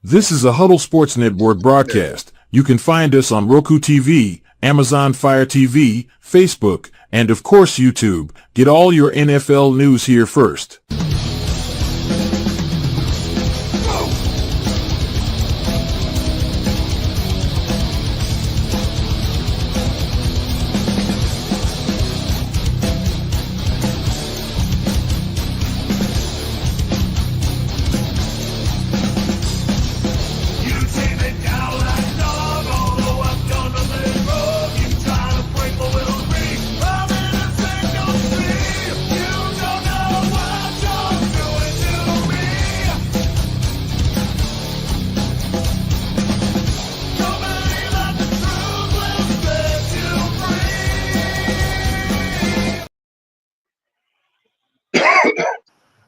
This is a Huddle Sports Network broadcast. You can find us on Roku TV, Amazon Fire TV, Facebook, and of course YouTube. Get all your NFL news here first.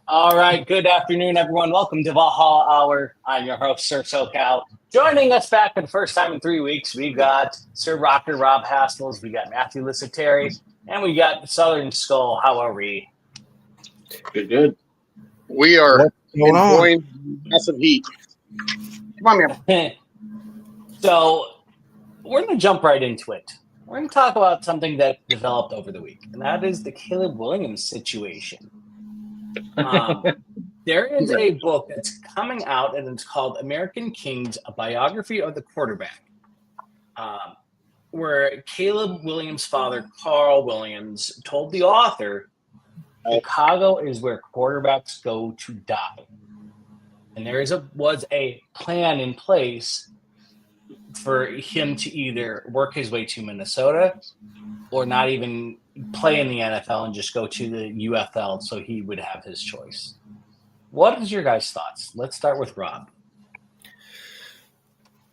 All right, good afternoon, everyone. Welcome to Valhalla Hour. I'm your host, Sir SoCal. Joining us back for the first time in 3 weeks, we've got Sir Rocker Rob Haskels, we got Matthew Lissateri, and we got Southern Skull. How are we? Good. We are enjoying massive heat. Come on, man. So we're going to jump right into it. We're going to talk about something that developed over the week, and that is the Caleb Williams situation. There is a book that's coming out, and it's called American Kings, A Biography of the Quarterback, where Caleb Williams' father, Carl Williams, told the author, Chicago is where quarterbacks go to die. And there was a plan in place for him to either work his way to Minnesota or not even play in the NFL and just go to the UFL so he would have his choice. What is your guys' thoughts? Let's start with Rob.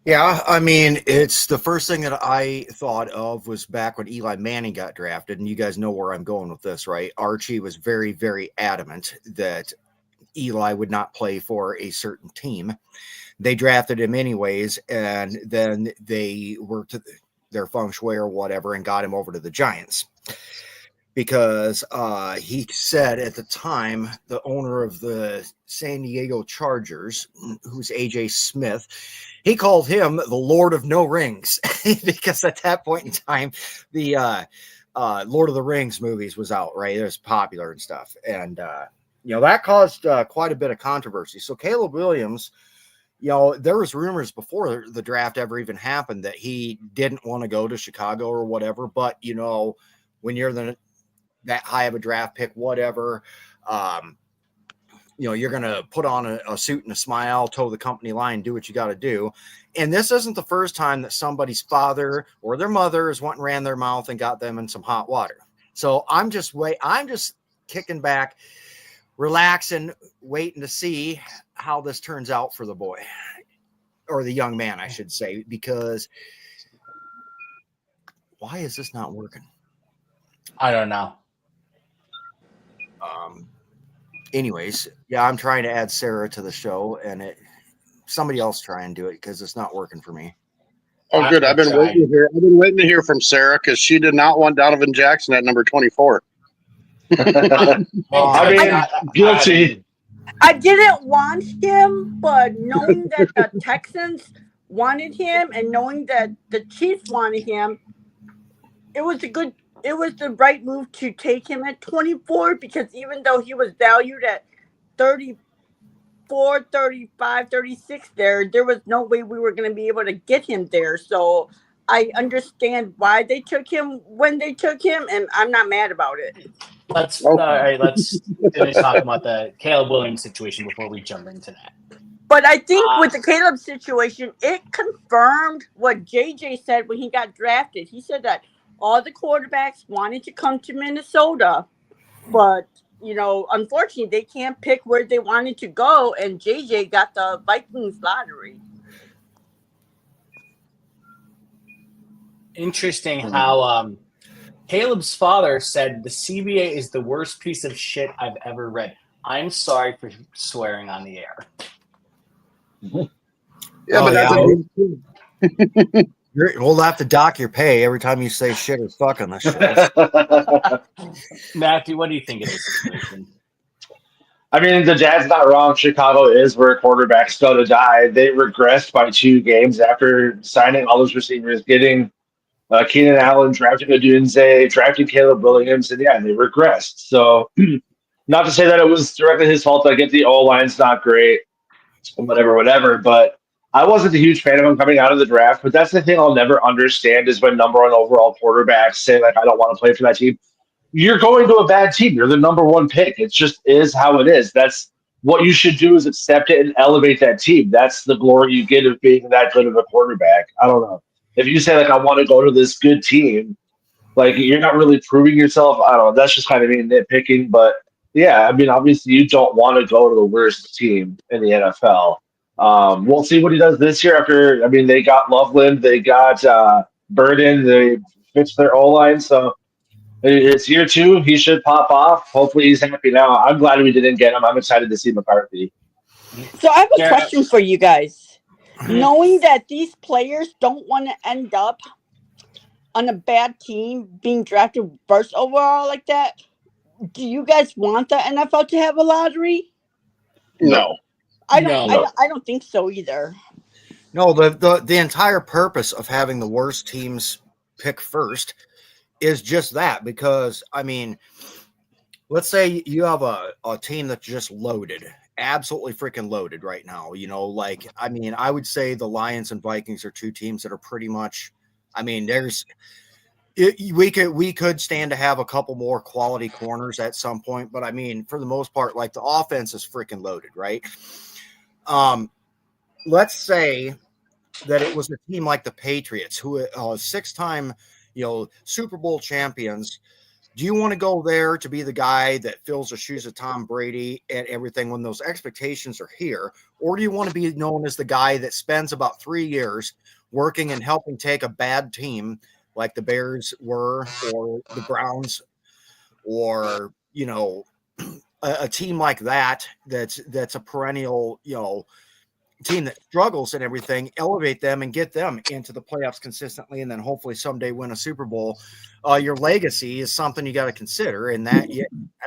Yeah, I mean, it's the first thing that I thought of was back when Eli Manning got drafted, and you guys know where I'm going with this, right? Archie was very, very adamant that Eli would not play for a certain team. They drafted him anyways, and then they worked their feng shui or whatever and got him over to the Giants. Because he said at the time, the owner of the San Diego Chargers, who's A.J. Smith, he called him the Lord of No Rings because at that point in time, the Lord of the Rings movies was out, right? It was popular and stuff. And, that caused quite a bit of controversy. So Caleb Williams, there was rumors before the draft ever even happened that he didn't want to go to Chicago or whatever. But, when you're that high of a draft pick, whatever, you're going to put on a suit and a smile, toe the company line, do what you got to do. And this isn't the first time that somebody's father or their mother has went and ran their mouth and got them in some hot water. So I'm just kicking back, relaxing, waiting to see how this turns out for the boy or the young man, I should say, because why is this not working? I don't know. Anyways, yeah, I'm trying to add Sarah to the show, and somebody else try and do it because it's not working for me. Oh, good. I've been waiting to hear from Sarah because she did not want Donovan Jackson at number 24. Guilty. I didn't want him, but knowing that the Texans wanted him and knowing that the Chiefs wanted him, it was the right move to take him at 24 because even though he was valued at 34, 35, 36 there was no way we were going to be able to get him there. So I understand why they took him when they took him, and I'm not mad about it. Let's finish talking about the Caleb Williams situation before we jump into that. But I think with the Caleb situation, it confirmed what JJ said when he got drafted. He said that all the quarterbacks wanted to come to Minnesota, but, unfortunately, they can't pick where they wanted to go, and JJ got the Vikings lottery. Interesting how Caleb's father said the CBA is the worst piece of shit I've ever read. I'm sorry for swearing on the air. Yeah, but that's a good thing. We'll have to dock your pay every time you say shit or fuck on this show. Matthew, what do you think of this situation? I mean, the dad's not wrong. Chicago is where quarterbacks go to die. They regressed by 2 games after signing all those receivers, getting Keenan Allen, drafting Odunze, drafting Caleb Williams, and yeah, they regressed. So, not to say that it was directly his fault. I get the O line's not great, whatever. But I wasn't a huge fan of him coming out of the draft. But that's the thing I'll never understand is when number one overall quarterbacks say like, I don't want to play for that team. You're going to a bad team. You're the number one pick. It just is how it is. That's what you should do is accept it and elevate that team. That's the glory you get of being that good of a quarterback. I don't know. If you say like I want to go to this good team, like you're not really proving yourself. I don't know. That's just kind of me nitpicking. But yeah, I mean, obviously you don't want to go to the worst team in the NFL. We'll see what he does this year. After I mean, they got Loveland, they got Burden, they fixed their O line, so it's year 2. He should pop off. Hopefully, he's happy now. I'm glad we didn't get him. I'm excited to see McCarthy. So I have a question for you guys. Knowing that these players don't want to end up on a bad team being drafted first overall like that, do you guys want the NFL to have a lottery? No. I don't think so either. No, the entire purpose of having the worst teams pick first is just that, because I mean, let's say you have a team that's just loaded, absolutely freaking loaded right now. You know, like I mean, I would say the Lions and Vikings are 2 teams that are pretty much. I mean, we could stand to have a couple more quality corners at some point, but I mean, for the most part, like the offense is freaking loaded, right? Let's say that it was a team like the Patriots, who 6-time, Super Bowl champions. Do you want to go there to be the guy that fills the shoes of Tom Brady and everything when those expectations are here? Or do you want to be known as the guy that spends about 3 years working and helping take a bad team like the Bears were, or the Browns, or, a team like that's a perennial, team that struggles and everything, elevate them and get them into the playoffs consistently, and then hopefully someday win a Super Bowl. Your legacy is something you got to consider, and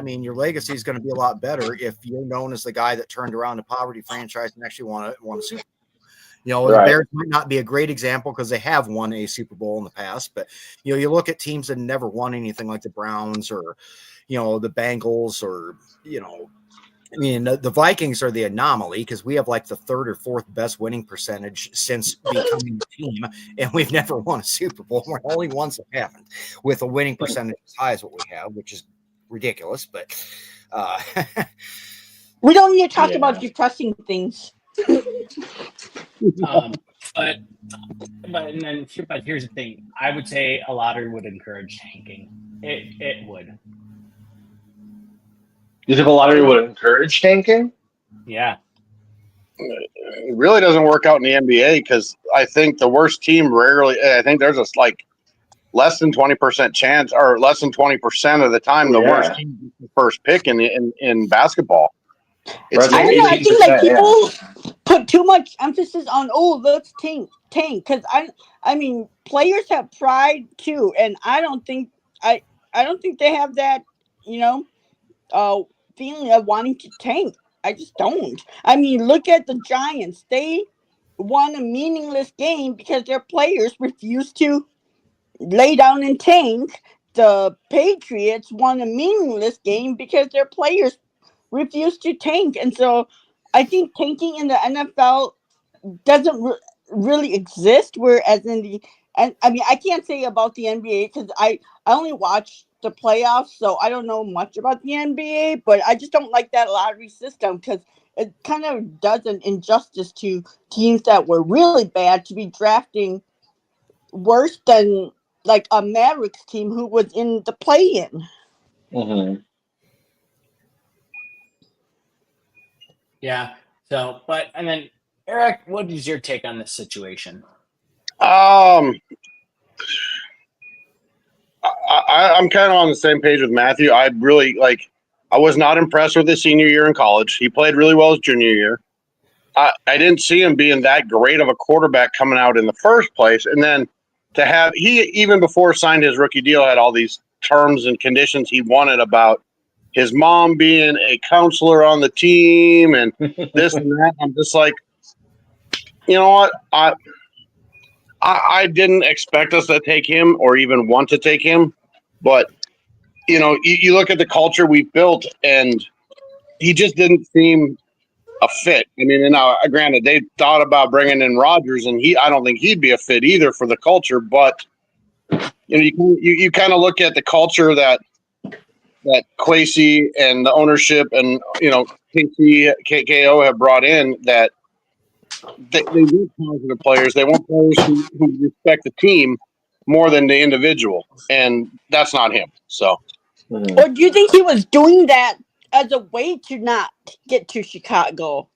your legacy is going to be a lot better if you're known as the guy that turned around a poverty franchise and actually won a Super Bowl. The Bears might not be a great example because they have won a Super Bowl in the past, but you look at teams that never won anything like the Browns or the Bengals, or I mean, the Vikings are the anomaly because we have like the 3rd or 4th best winning percentage since becoming a team, and we've never won a Super Bowl. We're the only ones that haven't, with a winning percentage as high as what we have, which is ridiculous. But we don't need to talk about depressing things. But here's the thing. I would say a lottery would encourage tanking. It would. You think a lottery would encourage tanking? Yeah. It really doesn't work out in the NBA because I think the worst team I think there's a less than 20% chance, or less than 20% of the time, the worst team is the first pick in basketball. I don't know. I think like people put too much emphasis on let's tank, because I mean players have pride too, and I don't think they have that feeling of wanting to tank. I just don't. I mean, look at the Giants. They won a meaningless game because their players refused to lay down and tank. The Patriots won a meaningless game because their players refused to tank. And so I think tanking in the NFL doesn't really exist, whereas I can't say about the NBA because I only watch the playoffs, so I don't know much about the NBA, but I just don't like that lottery system because it kind of does an injustice to teams that were really bad to be drafting worse than like a Mavericks team who was in the play-in. Mm-hmm. Yeah. So, and then Eric, what is your take on this situation? I'm kind of on the same page with Matthew. I was not impressed with his senior year in college. He played really well his junior year. I didn't see him being that great of a quarterback coming out in the first place. And then he even before signed his rookie deal, had all these terms and conditions he wanted about his mom being a counselor on the team and this and that. I'm just like, you know what? I didn't expect us to take him or even want to take him, but you look at the culture we built, and he just didn't seem a fit. I mean, granted, they thought about bringing in Rodgers, and I don't think he'd be a fit either for the culture. But you kind of look at the culture that Kwesi and the ownership and KKO have brought in, that they want positive players. They want players who respect the team more than the individual, and that's not him. So, or do you think he was doing that as a way to not get to Chicago?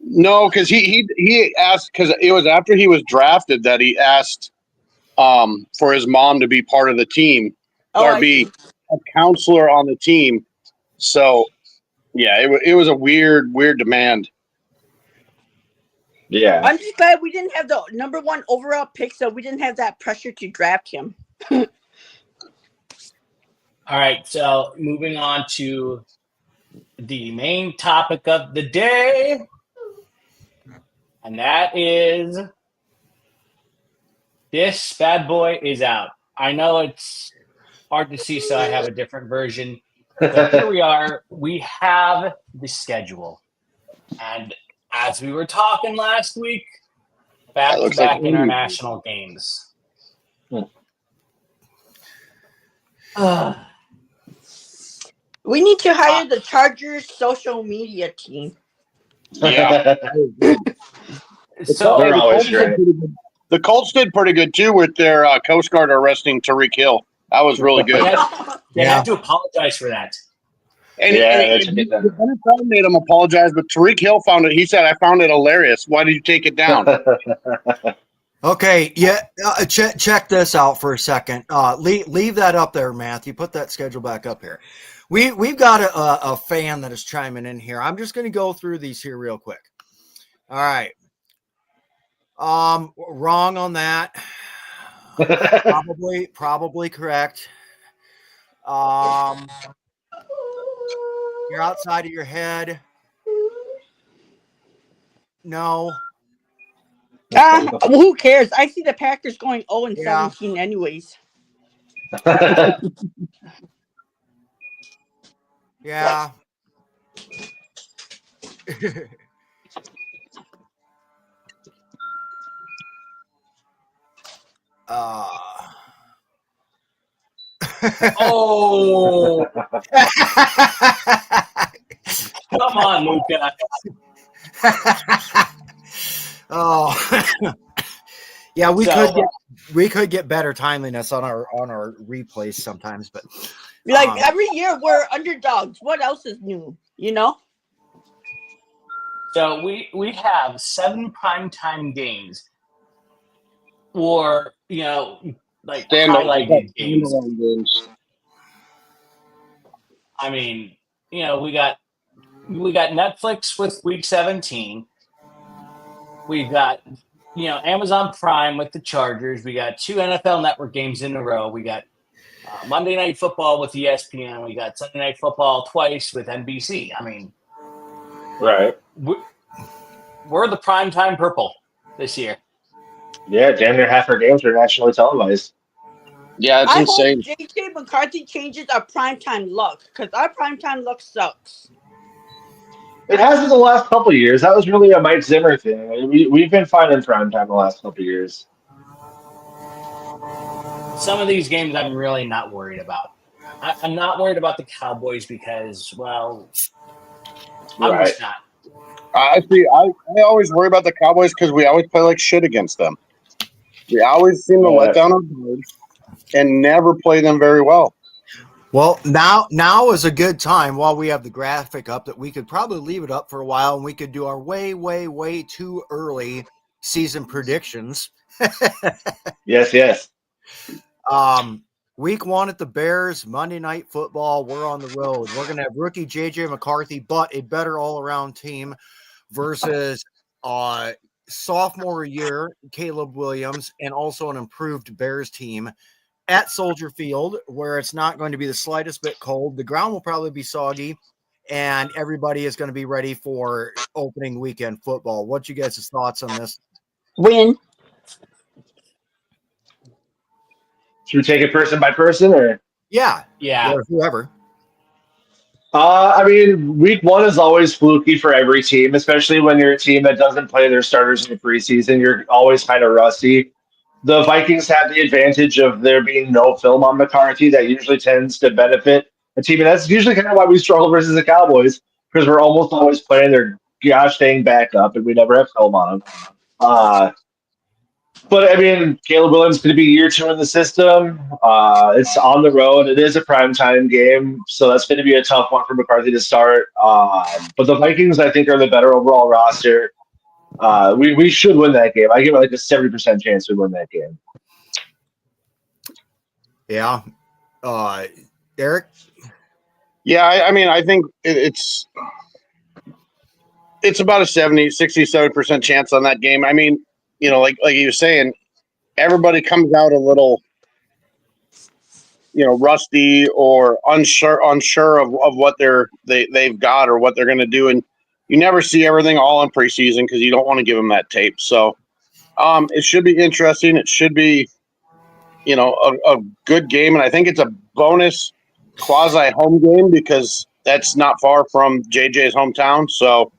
No, because he asked, because it was after he was drafted that he asked for his mom to be part of the team or be a counselor on the team. So, yeah, it was a weird demand. Yeah. I'm just glad we didn't have the number 1 overall pick, so we didn't have that pressure to draft him. All right, so moving on to the main topic of the day, and that is this bad boy is out. I know it's hard to see, so I have a different version. But here we are. We have the schedule. And as we were talking last week, back-to-back international games. We need to hire the Chargers social media team. Yeah. So They're always great. The Colts did pretty good too with their Coast Guard arresting Tariq Hill. That was really good. They have to apologize for that. And the NFL made him apologize, but Tariq Hill found it. He said, "I found it hilarious. Why did you take it down?" Okay, yeah. Check this out for a second. Leave that up there, Matthew. Put that schedule back up here. We've got a fan that is chiming in here. I'm just going to go through these here real quick. All right. Wrong on that. Probably correct. You're outside of your head. No. Who cares? I see the Packers going 0-17 anyways. Yeah. Oh. Come on, Luca. Oh. Yeah, we could get better timeliness on our replays sometimes, but every year we're underdogs. What else is new? So we have 7 primetime games, or highlighted games. I mean, we got Netflix with Week 17. We've got Amazon Prime with the Chargers. We got 2 NFL Network games in a row. We got Monday Night Football with ESPN. We got Sunday Night Football twice with NBC. I mean, right. We're the primetime purple this year. Yeah, damn near half our games are nationally televised. Yeah, it's insane. I hope J.J. McCarthy changes our primetime luck, because our primetime luck sucks. It has in the last couple of years. That was really a Mike Zimmer thing. I mean, we've been fine in primetime the last couple of years. Some of these games I'm really not worried about. I'm not worried about the Cowboys because, well, I'm just not. I always worry about the Cowboys because we always play like shit against them. We always seem to let down our guard and never play them very well. Well, now is a good time while we have the graphic up that we could probably leave it up for a while and we could do our way too early season predictions. Yes. Week 1 at the Bears, Monday Night Football. We're on the road. We're going to have rookie J.J. McCarthy, but a better all-around team versus sophomore year Caleb Williams and also an improved Bears team. at Soldier Field, where it's not going to be the slightest bit cold. The ground will probably be soggy, and everybody is going to be ready for opening weekend football. What's you guys' thoughts on this? Win. Should we take it person by person, or? Yeah. Yeah. Or whoever. I mean, week one is always fluky for every team, especially when you're a team that doesn't play their starters in the preseason. You're always kind of rusty. The Vikings have the advantage of there being no film on McCarthy. That usually tends to benefit a team, and that's usually kind of why we struggle versus the Cowboys, because we're almost always playing their gosh dang backup, and we never have film on them. But I mean, Caleb Williams is going to be year two in the system. It's on the road. It is a primetime game, so that's going to be a tough one for McCarthy to start. But the Vikings, I think, are the better overall roster. We should win that game. I give it like a 70% chance we win that game. Yeah. Eric? Yeah, I mean, I think it's about a 67% chance on that game. I mean, you know, like you were saying, everybody comes out a little, rusty or unsure of what they've got or what they're going to do, and you never see everything all in preseason because you don't want to give them that tape. So, it should be interesting. It should be, a good game, and I think it's a bonus quasi home game because that's not far from JJ's hometown. So,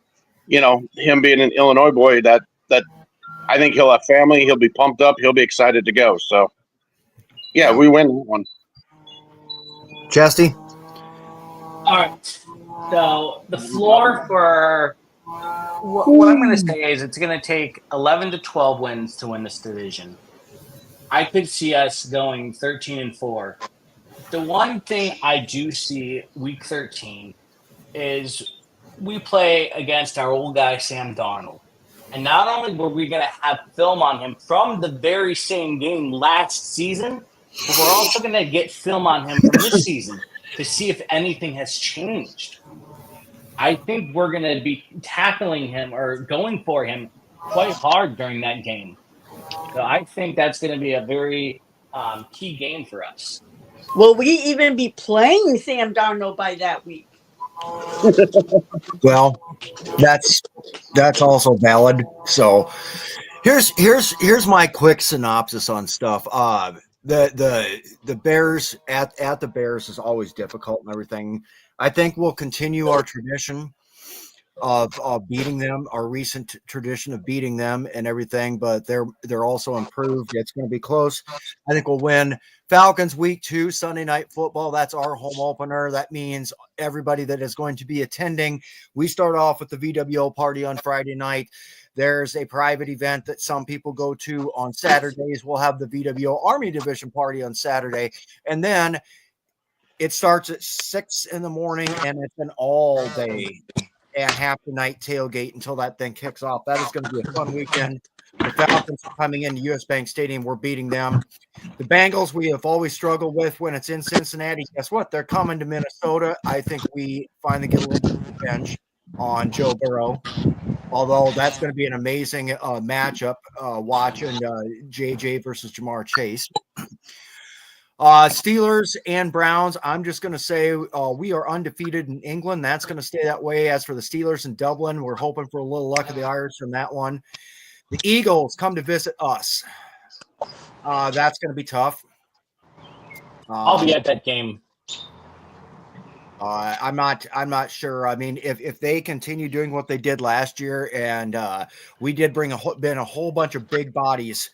him being an Illinois boy, that I think he'll have family. He'll be pumped up. He'll be excited to go. So, yeah, we win that one. Chesty? All right. So the floor for what I'm going to say is it's going to take 11 to 12 wins to win this division. I could see us going 13-4. The one thing I do see week 13 is we play against our old guy, Sam Darnold. And not only were we going to have film on him from the very same game last season, but we're also going to get film on him from this season to see if anything has changed. I think we're going to be tackling him or going for him quite hard during that game. So I think that's going to be a very key game for us. Will we even be playing Sam Darnold by that week? Well, that's also valid. So here's my quick synopsis on stuff. The Bears at the Bears is always difficult and everything. I think we'll continue our tradition of beating them, our recent tradition of beating them and everything, but they're also improved. It's going to be close. I think we'll win. Falcons week 2, Sunday Night Football. That's our home opener. That means everybody that is going to be attending. We start off with the VWO party on Friday night. There's a private event that some people go to on Saturdays. We'll have the VWO Army Division party on Saturday. And then it starts at 6 in the morning and it's an all day and half the night tailgate until that thing kicks off. That is going to be a fun weekend. The Falcons are coming into US Bank Stadium. We're beating them. The Bengals, we have always struggled with when it's in Cincinnati. Guess what? They're coming to Minnesota. I think we finally get a little bit of revenge on Joe Burrow. Although that's going to be an amazing matchup watching JJ versus Jamar Chase. Steelers and Browns, I'm just going to say we are undefeated in England. That's going to stay that way. As for the Steelers in Dublin, we're hoping for a little luck of the Irish from that one. The Eagles come to visit us. That's going to be tough. I'll be at that game. I'm not sure. I mean, if they continue doing what they did last year, and we did bring a whole bunch of big bodies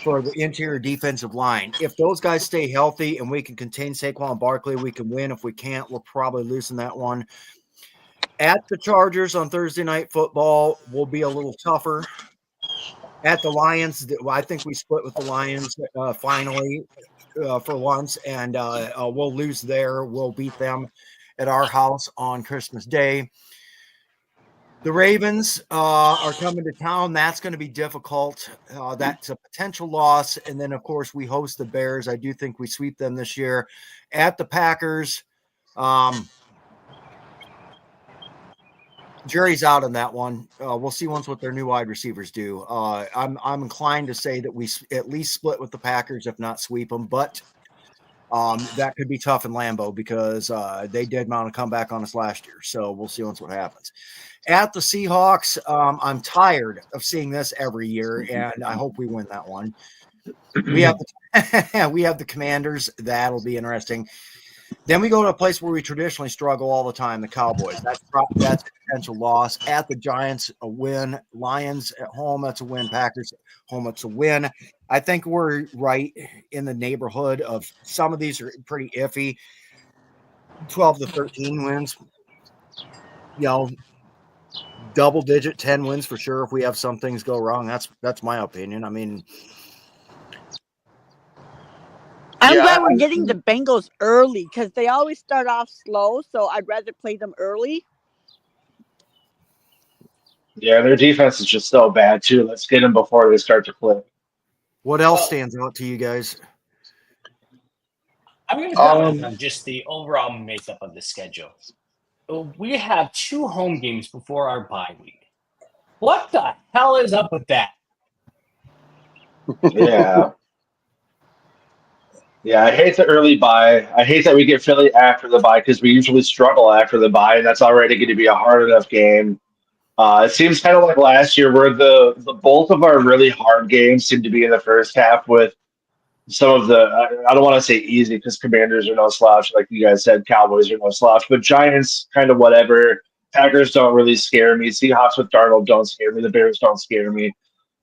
for the interior defensive line. If those guys stay healthy and we can contain Saquon Barkley, we can win. If we can't, we'll probably losing that one. At the Chargers on Thursday Night Football will be a little tougher. At the Lions, I think we split with the Lions finally for once, and we'll lose there. We'll beat them at our house on Christmas Day. The Ravens are coming to town. That's going to be difficult. That's a potential loss. And then, of course, we host the Bears. I do think we sweep them this year. At the Packers, Jerry's out on that one. We'll see once what their new wide receivers do. I'm inclined to say that we at least split with the Packers, if not sweep them. But That could be tough in Lambeau because they did mount a comeback on us last year. So we'll see what happens. At the Seahawks, I'm tired of seeing this every year, and I hope we win that one. We have the Commanders. That'll be interesting. Then we go to a place where we traditionally struggle all the time, the Cowboys. That's a potential loss. At the Giants, a win. Lions at home, that's a win. Packers at home, it's a win. I think we're right in the neighborhood of some of these are pretty iffy. 12 to 13 wins. Double-digit 10 wins for sure if we have some things go wrong. That's my opinion. I mean, I'm glad we're getting the Bengals early because they always start off slow, so I'd rather play them early. Yeah, their defense is just so bad, too. Let's get them before they start to click. What else stands out to you guys? I'm going to comment on just the overall makeup of the schedule. We have 2 home games before our bye week. What the hell is up with that? Yeah. Yeah, I hate the early bye. I hate that we get Philly after the bye because we usually struggle after the bye, and that's already going to be a hard enough game. It seems kind of like last year where the bulk of our really hard games seem to be in the first half with some of the, I don't want to say easy because Commanders are no slouch, like you guys said, Cowboys are no slouch, but Giants kind of whatever. Packers don't really scare me. Seahawks with Darnold don't scare me. The Bears don't scare me.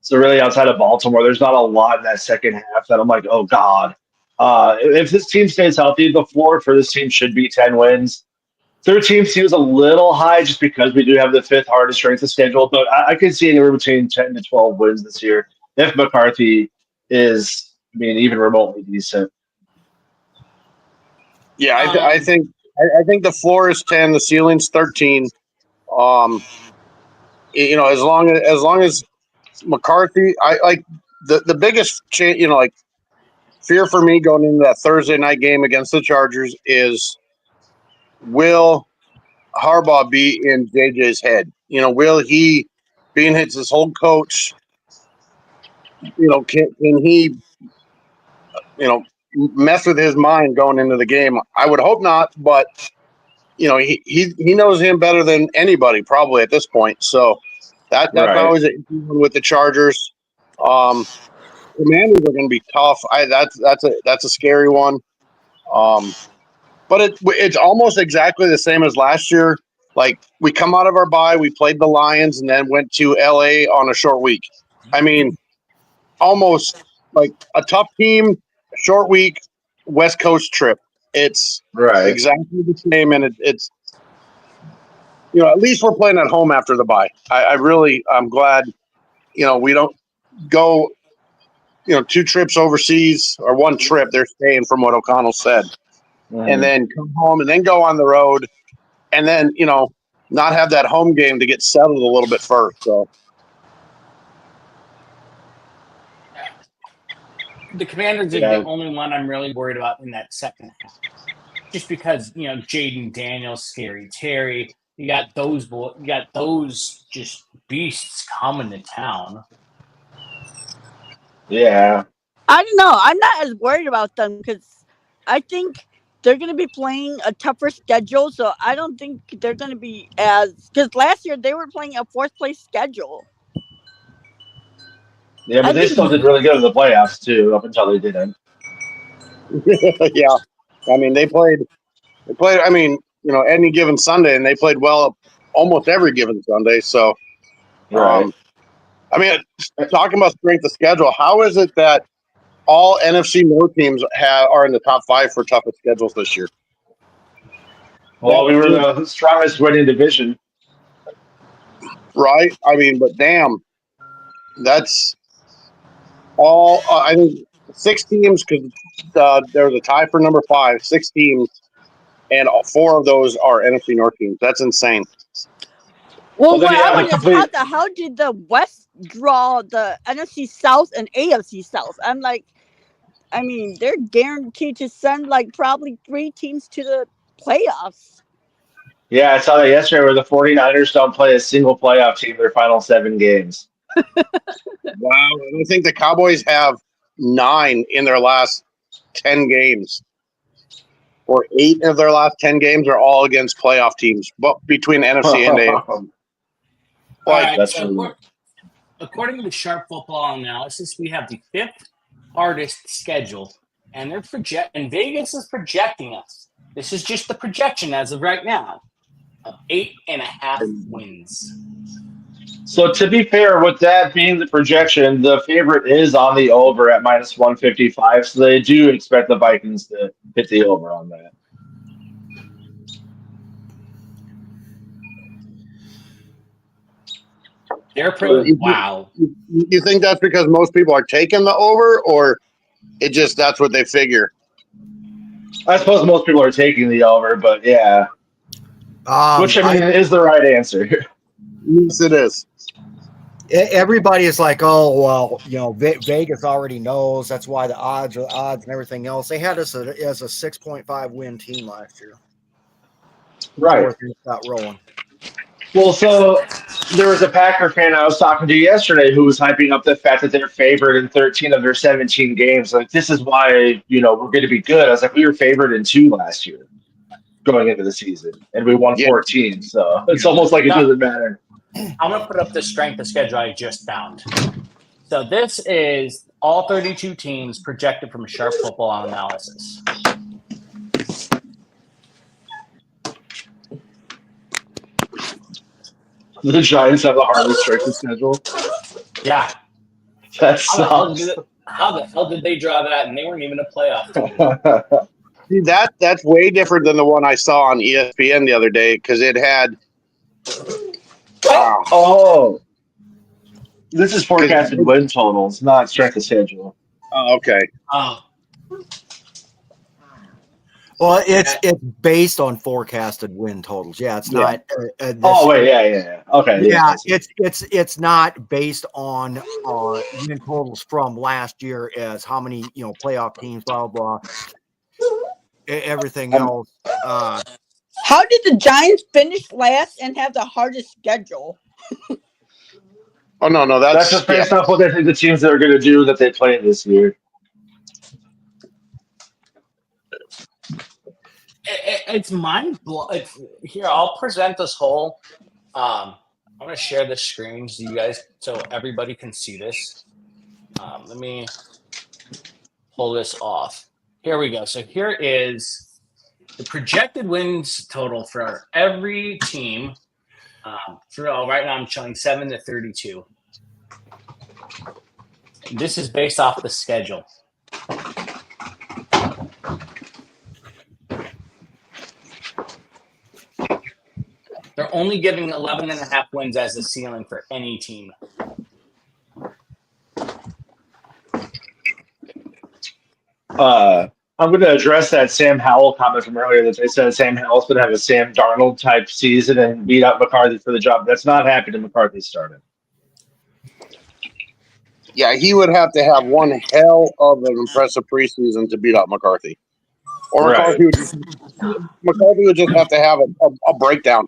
So really outside of Baltimore, there's not a lot in that second half that I'm like, oh God. If this team stays healthy, the floor for this team should be 10 wins. 13 seems a little high just because we do have the 5th hardest strength of schedule, but I could see anywhere between 10 to 12 wins this year if McCarthy is, even remotely decent. Yeah, I think the floor is 10, the ceiling's 13. As long as McCarthy, I like the biggest change. Fear for me going into that Thursday night game against the Chargers is will Harbaugh be in JJ's head? Will he, being his whole coach, can he, mess with his mind going into the game? I would hope not, but he knows him better than anybody probably at this point. So that's Right. always an issue with the Chargers. Commanders are going to be tough. That's a scary one. But it's almost exactly the same as last year. Like we come out of our bye, we played the Lions, and then went to LA on a short week. Almost like a tough team, short week, West Coast trip. It's right. Exactly the same, and it's at least we're playing at home after the bye. I'm glad we don't go 2 trips overseas or 1 trip. They're staying from what O'Connell said. And then come home and then go on the road and then, not have that home game to get settled a little bit first. So the Commanders are the only one I'm really worried about in that second half. Just because, Jaden Daniels, Scary Terry, you got those just beasts coming to town. Yeah. I don't know. I'm not as worried about them because I think they're going to be playing a tougher schedule. So I don't think they're going to be because last year they were playing a 4th place schedule. Yeah, but they still did really good in the playoffs too, up until they didn't. Yeah, they played. Any given Sunday, and they played well almost every given Sunday. So, right. Talking about strength of schedule, how is it that all NFC North teams are in the top 5 for toughest schedules this year? Well, we were the strongest winning division. Right? But damn, that's all. I think 6 teams because there's a tie for number 5. 6 teams, and 4 of those are NFC North teams. That's insane. Well, what I want is how did the West draw the NFC South and AFC South? I'm like, they're guaranteed to send probably 3 teams to the playoffs. Yeah, I saw that yesterday where the 49ers don't play a single playoff team their final 7 games. Wow. And I think the Cowboys have 9 in their last 10 games. or 8 of their last 10 games are all against playoff teams, but between NFC and AFC. All Like, right, That's so really according to Sharp Football Analysis, we have the 5th hardest schedule, and Vegas is projecting us. This is just the projection as of right now of 8.5 wins. So to be fair, with that being the projection, the favorite is on the over at minus 155. So they do expect the Vikings to hit the over on that. They're pretty wow. You think that's because most people are taking the over, or that's what they figure? I suppose most people are taking the over, but yeah. Which, I mean, is the right answer. Yes, it is. Everybody is like, oh, well, Vegas already knows. That's why the odds are odds and everything else. They had us as a 6.5 win team last year. Right. Before things got rolling. Well, so there was a Packer fan I was talking to yesterday who was hyping up the fact that they're favored in 13 of their 17 games. Like, this is why, we're going to be good. I was like, we were favored in 2 last year going into the season, and we won 14. So it's almost like it doesn't matter. I'm going to put up the strength of schedule I just found. So this is all 32 teams projected from Sharp Football Analysis. The Giants have the hardest strength of schedule. Yeah. That sucks. How the hell did they draw that? And they weren't even a playoff team. See, that's way different than the one I saw on ESPN the other day, because it had. Oh, this is forecasted win totals, not strength of schedule. Oh, okay. Well, it's based on forecasted win totals. Yeah, it's not. Yeah. Okay. Yeah, it's not based on win totals from last year as how many playoff teams, blah blah, everything else. How did the Giants finish last and have the hardest schedule? Oh no, that's just based off what they think the teams that are going to do that they play this year. It's mind-blowing. Here, I'll present this whole. I'm going to share the screen so everybody can see this. Let me pull this off. Here we go. So here is the projected wins total for every team. Right now, I'm showing 7 to 32. This is based off the schedule. They're only giving 11.5 wins as the ceiling for any team. I'm going to address that Sam Howell comment from earlier that they said Sam Howell's going to have a Sam Darnold type season and beat out McCarthy for the job. That's not happening. McCarthy started. Yeah, he would have to have one hell of an impressive preseason to beat out McCarthy. Or right. McCarthy would just have to have a breakdown,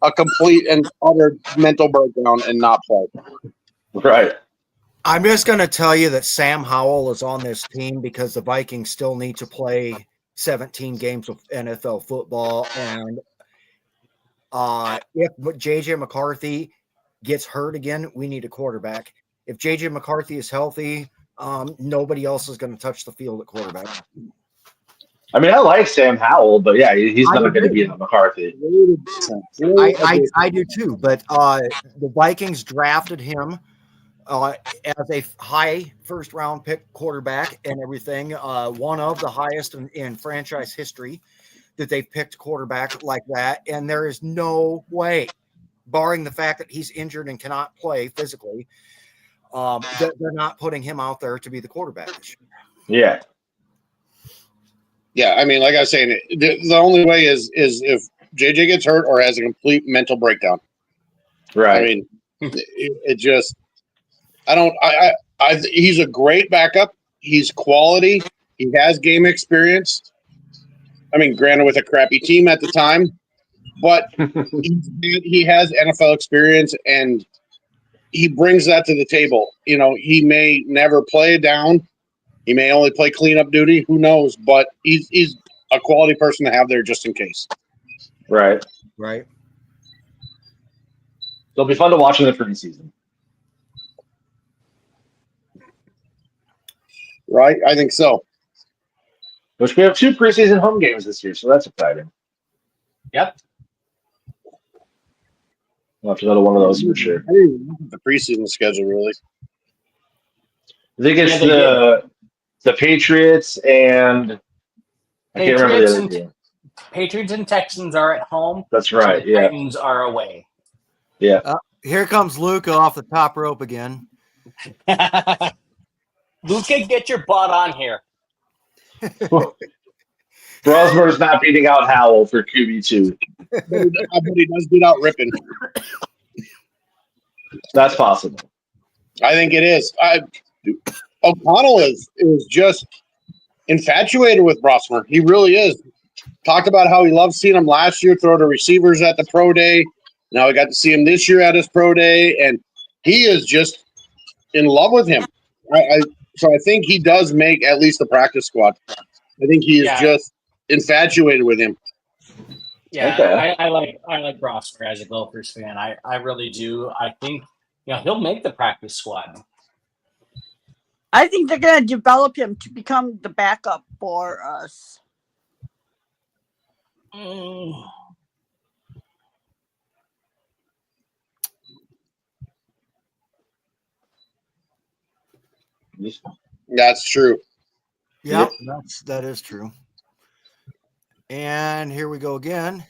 a complete and utter mental breakdown, and not play. Right. I'm just going to tell you that Sam Howell is on this team because the Vikings still need to play 17 games of NFL football. And if J.J. McCarthy gets hurt again, we need a quarterback. If J.J. McCarthy is healthy, nobody else is going to touch the field at quarterback. I mean, I like Sam Howell, but yeah, he's not going to beat McCarthy. I do too, but the Vikings drafted him as a high first-round pick quarterback and everything, one of the highest in franchise history that they've picked quarterback like that. And there is no way, barring the fact that he's injured and cannot play physically, that they're not putting him out there to be the quarterback. Yeah. Yeah, I mean, like I was saying, the only way is if JJ gets hurt or has a complete mental breakdown. Right. I mean, it just – he's a great backup. He's quality. He has game experience. I mean, granted, with a crappy team at the time, but he has NFL experience, and he brings that to the table. He may never play down. He may only play cleanup duty. Who knows? But he's a quality person to have there just in case. Right. Right. It'll be fun to watch in the preseason. Right? I think so. Which we have 2 preseason home games this year, so that's exciting. Yep. We'll have to go to one of those for sure. I didn't even look at the preseason schedule, really. I think it's Yeah, the Patriots and I can't remember the other game. Patriots and Texans are at home. That's right. The Yeah. Titans are away. Yeah. Here comes Luca off the top rope again. Luca, get your butt on here. Brosmer's not beating out Howell for QB2. But he does beat out Rippon. That's possible. I think it is. O'Connell is just infatuated with Brosmer. He really is. Talked about how he loved seeing him last year throw to receivers at the pro day. Now we got to see him this year at his pro day, and he is just in love with him. So I think he does make at least the practice squad. I think he is just infatuated with him. Yeah, okay. I like Brosmer as a Gophers fan. I really do. I think he'll make the practice squad. I think they're going to develop him to become the backup for us. That's true. Yep, that is true. And here we go again.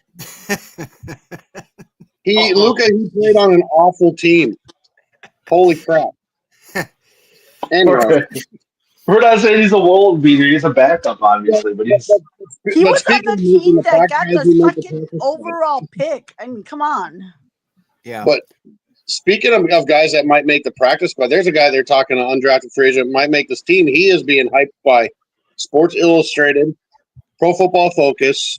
Luca, he played on an awful team. Holy crap. Anyway. We're not saying he's a world beater. He's a backup, obviously, but he's. He was on the team that got the second overall pick. I mean, come on. Yeah. But speaking of guys that might make the practice squad, there's a guy they're talking to undrafted free agent might make this team. He is being hyped by Sports Illustrated, Pro Football Focus,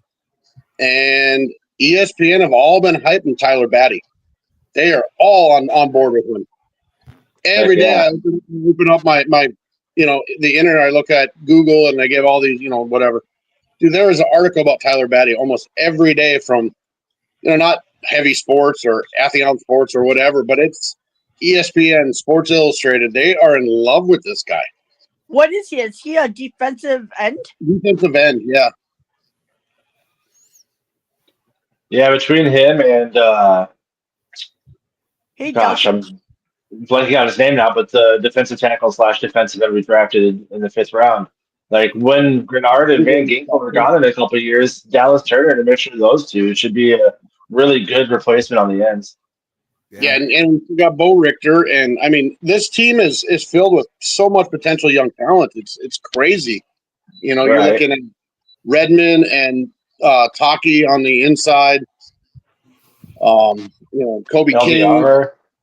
and ESPN have all been hyping Tyler Batty. They are all on board with him. Every day I open up my the internet, I look at Google and I give all these, whatever. Dude, there is an article about Tyler Batty almost every day from, not heavy sports or Athlon Sports or whatever, but it's ESPN, Sports Illustrated. They are in love with this guy. What is he? Is he a defensive end? Defensive end, yeah. Yeah, between him and Gosh, I'm blanking on his name now, but the defensive tackle / defensive end we drafted in the 5th round. Like when Grenard and Van Ginkel were gone in a couple of years, Dallas Turner and a mixture of those two should be a really good replacement on the ends. Yeah, and we got Bo Richter, and I mean this team is filled with so much potential young talent. It's crazy. You're looking at Redmond and Taki on the inside. Kobe LDR. King on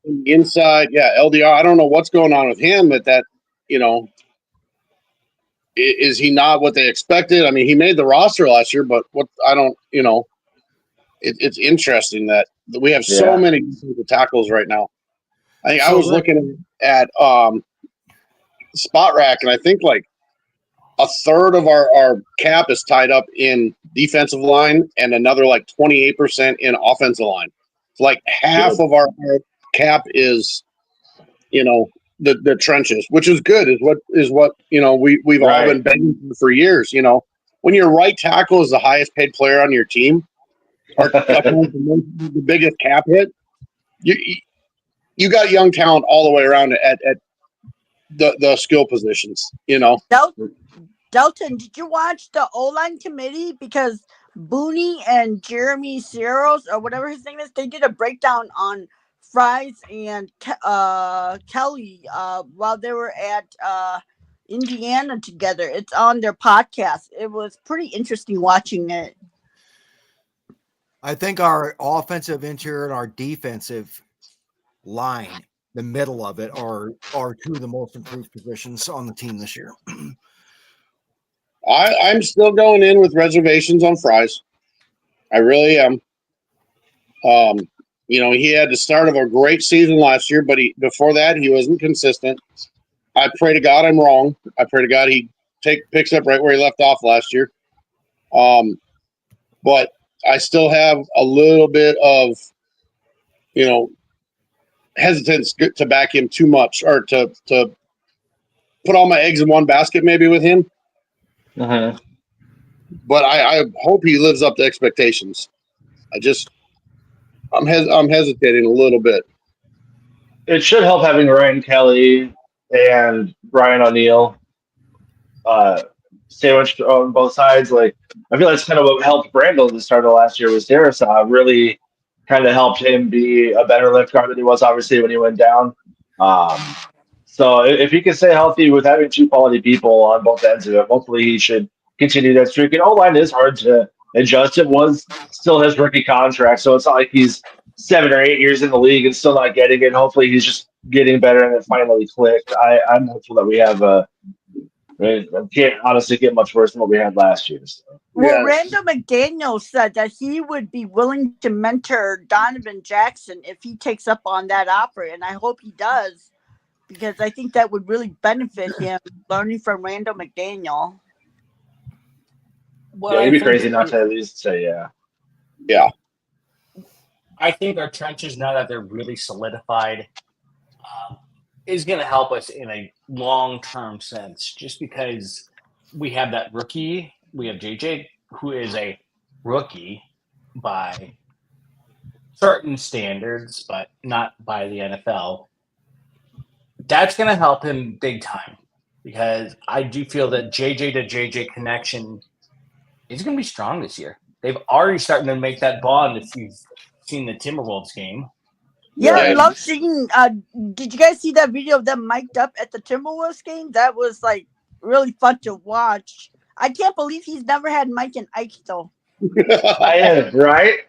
the inside. Yeah, LDR. I don't know what's going on with him, but that is he not what they expected? I mean, he made the roster last year, but it's interesting that we have so many tackles right now. I was looking at Spot Rack, and I think like a third of our cap is tied up in defensive line and another like 28% in offensive line. It's like half of our cap is, the trenches, which is good, is what we've all been begging for years. When your right tackle is the highest paid player on your team, or the biggest cap hit, you got young talent all the way around at the skill positions. Delton, did you watch the O-line committee? Because Booney and Jeremy Seros, or whatever his name is, they did a breakdown on Fries and Kelly while they were at Indiana together. It's on their podcast. It was pretty interesting watching it. I think our offensive interior and our defensive line, the middle of it, are two of the most improved positions on the team this year. I'm still going in with reservations on Fries. I really am. He had the start of a great season last year, but before that he wasn't consistent. I pray to God I'm wrong. I pray to God he picks up right where he left off last year. But I still have a little bit of, hesitance to back him too much, or to put all my eggs in one basket maybe with him. Uh-huh. But I hope he lives up to expectations. I'm hesitating a little bit. It should help having Ryan Kelly and Brian O'Neill sandwiched on both sides. Like, I feel that's kind of what helped Brandel at the start of last year was Darisaw. Really kind of helped him be a better lift guard than he was obviously when he went down. So if he can stay healthy with having two quality people on both ends of it, hopefully he should continue that streak. And O-line is hard to adjust. It was still his rookie contract, so it's not like he's 7 or 8 years in the league and still not getting it. Hopefully he's just getting better and it finally clicked. I'm hopeful that we have it can't honestly get much worse than what we had last year. So. Well, Randall McDaniel said that he would be willing to mentor Donovan Jackson if he takes up on that offer, and I hope he does, because I think that would really benefit him learning from Randall McDaniel. Well, yeah, it'd be crazy not to at least say yeah. Yeah. I think our trenches, now that they're really solidified, is going to help us in a long-term sense, just because we have that rookie. We have JJ, who is a rookie by certain standards, but not by the NFL. That's going to help him big time, because I do feel that JJ to JJ connection is going to be strong this year. They've already started to make that bond if you've seen the Timberwolves game. Yeah, Right. I love seeing. Did you guys see that video of them mic'd up at the Timberwolves game? That was like really fun to watch. I can't believe he's never had Mike and Ike though. I am, right?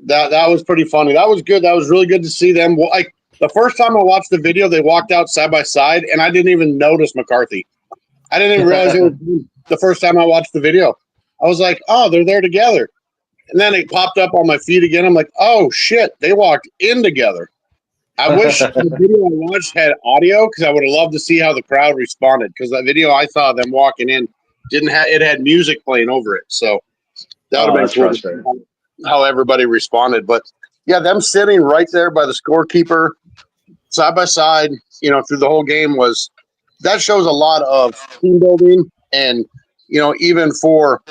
That was pretty funny. That was good. That was really good to see them. Like the first time I watched the video, they walked out side by side, and I didn't even notice McCarthy. I didn't even realize it was the first time I watched the video. I was like, oh, they're there together. And then it popped up on my feed again. I'm like, oh, shit, they walked in together. I wish the video I watched had audio, because I would have loved to see how the crowd responded, because that video I saw them walking in it had music playing over it. So that would have been cool to see how everybody responded. But, yeah, them sitting right there by the scorekeeper, side by side, through the whole game that shows a lot of team building, and, even for,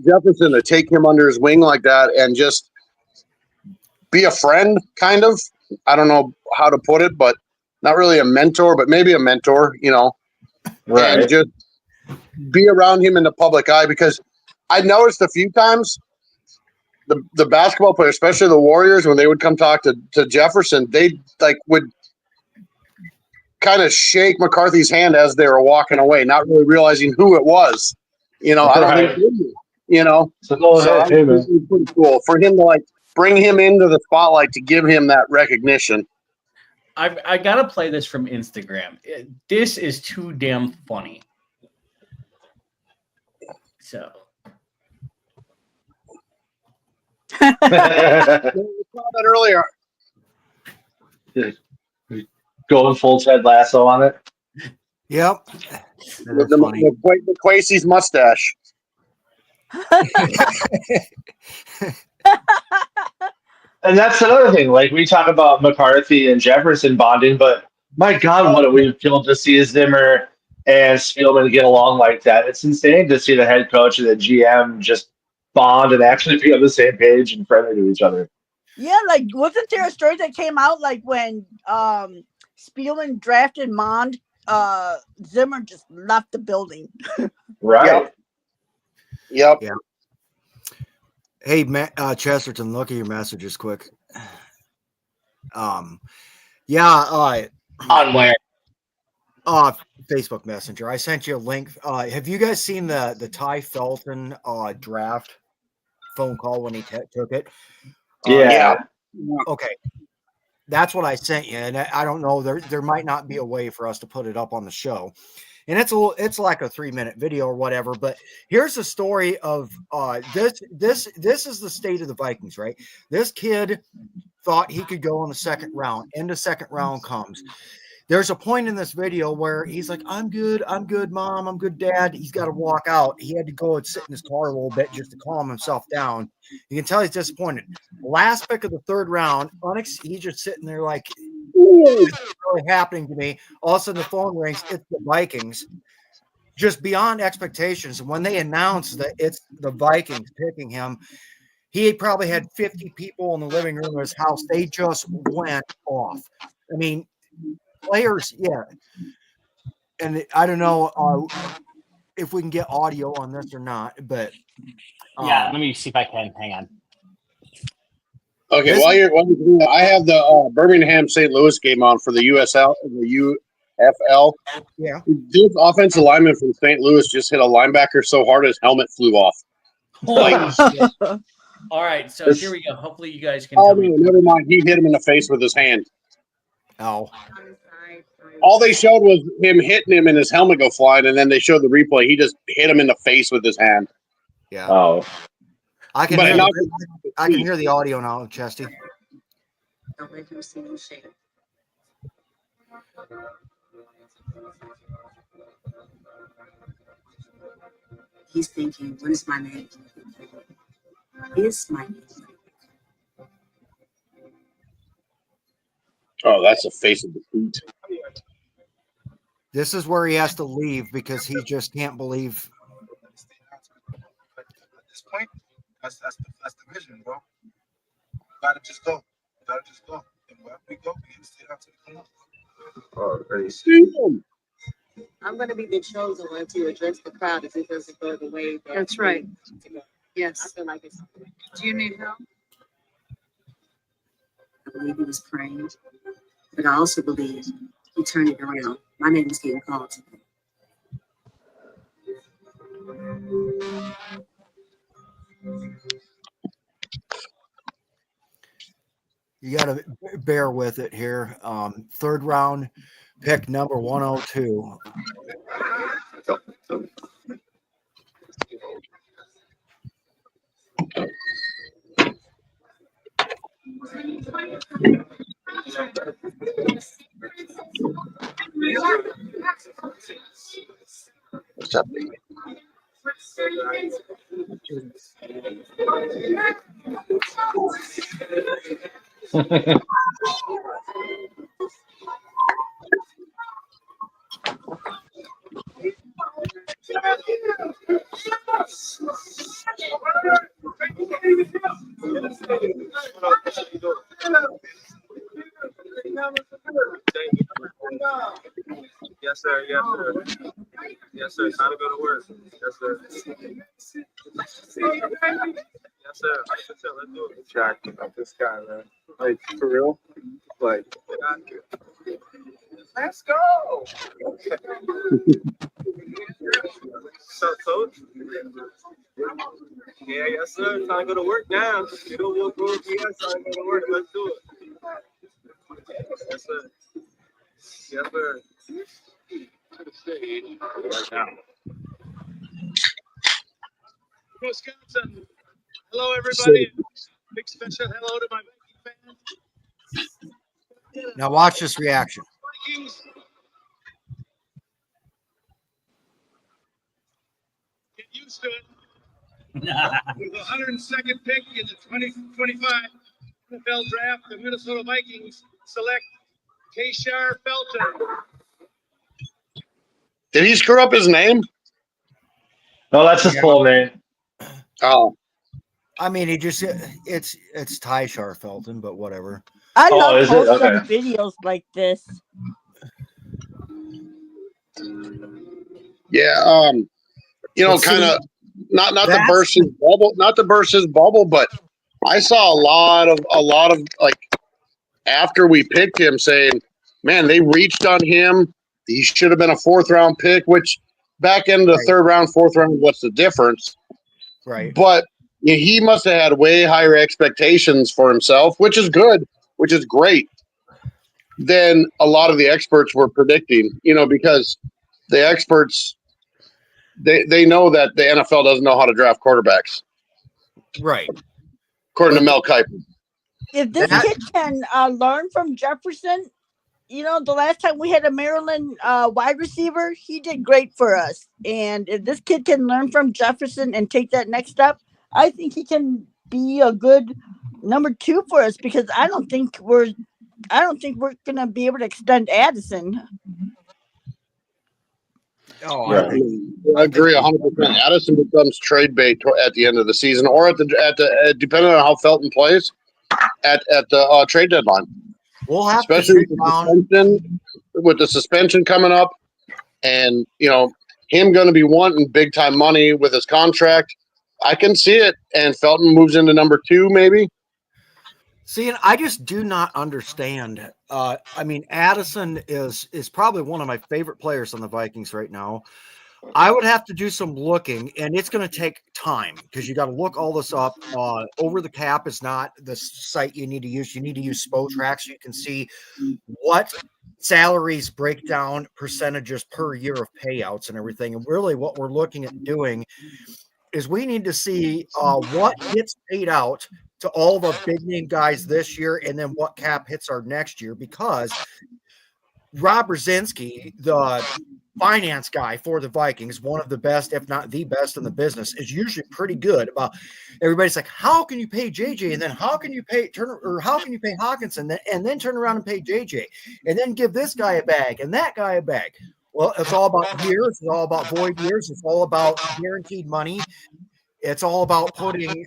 Jefferson to take him under his wing like that and just be a friend, kind of. I don't know how to put it, but not really a mentor, but maybe a mentor, Right. And just be around him in the public eye, because I noticed a few times the basketball players, especially the Warriors, when they would come talk to Jefferson, they would kind of shake McCarthy's hand as they were walking away, not really realizing who it was. I don't think they knew. So hey, man. it's pretty cool for him to bring him into the spotlight, to give him that recognition. I gotta play this from Instagram. This is too damn funny. So We saw that earlier. Going full Ted Lasso on it. Yep. With the Quasey's mustache. And that's another thing. Like, we talk about McCarthy and Jefferson bonding, but my God, what we killed to see Zimmer and Spielman get along like that. It's insane to see the head coach and the GM just bond and actually be on the same page and friendly to each other. Yeah, wasn't there a story that came out when Spielman drafted Mond? Zimmer just left the building. Right. Yep. Yeah. Hey, Chesterton, look at your messages quick. On where? Facebook Messenger. I sent you a link. Have you guys seen the Ty Felton draft phone call when he took it? Yeah. Okay. That's what I sent you, and I don't know. There might not be a way for us to put it up on the show, and it's like a 3-minute video or whatever. But here's the story of this is the state of the Vikings, right? This kid thought he could go in the second round. Into second round comes. There's a point in this video where he's like, I'm good, Mom, I'm good, Dad. He's got to walk out. He had to go and sit in his car a little bit just to calm himself down. You can tell he's disappointed. Last pick of the third round, he's just sitting there like, this is really happening to me. All of a sudden the phone rings. It's the Vikings. Just beyond expectations. And when they announced that it's the Vikings picking him, he probably had 50 people in the living room of his house. They just went off. I mean, players, yeah. And I don't know if we can get audio on this or not, but yeah, let me see if I can. Hang on. Okay, while you're doing that, I have the Birmingham St. Louis game on for the USL and the UFL. Yeah. This offensive lineman from St. Louis just hit a linebacker so hard his helmet flew off. Holy shit. All right, so here we go. Hopefully you guys can Oh, tell me. never mind. He hit him in the face with his hand. Oh. All they showed was him hitting him and his helmet go flying, and then they showed the replay. He just hit him in the face with his hand. Yeah. Oh. I can hear the audio now, Chesty. Don't make him see no shade. He's thinking, what is my name? Is my name? Oh, that's a face of defeat. This is where he has to leave because he just can't believe. At this point, that's the vision, bro. You gotta just go. And wherever we go, we can stay out to the corner. Oh, crazy. I'm going to be the chosen one to address the crowd if it doesn't go the way that. That's right. I Yes. feel like it's. Do you need help? I believe he was praying, but I also believe he turned it around. My name is getting called today. You got to bear with it here. Third round pick number 102. What's up, baby? Yes, sir. Yes, sir. Yes, sir. Time to go to work. Yes, sir. Yes, sir. Let's do it. Jack, about this guy, man. Like, for real? Like, let's go. So, coach? Yeah, yes, sir. Time to go to work now. You know, we'll go. Yes, time to go to work. Let's do it. Yes, sir. Yes, sir. Right now. Wisconsin. Hello, everybody. Big special hello to my Viking fans. Now watch this reaction. Vikings. Get used to it. With the 102nd pick in the 2025 NFL draft, the Minnesota Vikings select Kashar Felton. Did he screw up his name? No, that's his full name. Oh, I mean, it's Tyshar Felton, but whatever. I Oh, love is it? posting Okay. videos like this. yeah. You know, But see, kind of not to that's- burst his bubble, but I saw a lot of like after we picked him saying, man, they reached on him. He should have been a fourth round pick, which back end of the third round, fourth round, what's the difference? Right. But you know, he must have had way higher expectations for himself, which is good, which is great, than a lot of the experts were predicting, you know, because the experts, they know that the NFL doesn't know how to draft quarterbacks, Right. according to Mel Kiper. If this kid can learn from Jefferson, the last time we had a Maryland wide receiver, he did great for us. And if this kid can learn from Jefferson and take that next step, I think he can be a good number 2 for us because I don't think we're gonna be able to extend Addison. Oh, Yeah. I agree 100%. Addison becomes trade bait at the end of the season, or at the depending on how Felton plays at the trade deadline. we'll have Especially to with the suspension coming up, and him going to be wanting big time money with his contract. I can see it, and Felton moves into number 2, maybe. See, and I just do not understand. I mean, Addison is probably one of my favorite players on the Vikings right now. I would have to do some looking, and it's going to take time because you got to look all this up. Over the Cap is not the site you need to use. You need to use Spotrac so you can see what salaries break down percentages per year of payouts and everything. And really what we're looking at doing is we need to see what gets paid out to all the big name guys this year and then what cap hits our next year, because Rob Brzezinski, the finance guy for the Vikings, one of the best, if not the best in the business, is usually pretty good about everybody's like, how can you pay JJ? And then how can you pay Turner, or how can you pay Hawkinson and then turn around and pay JJ and then give this guy a bag and that guy a bag? Well, it's all about years. It's all about void years. It's all about guaranteed money. It's all about putting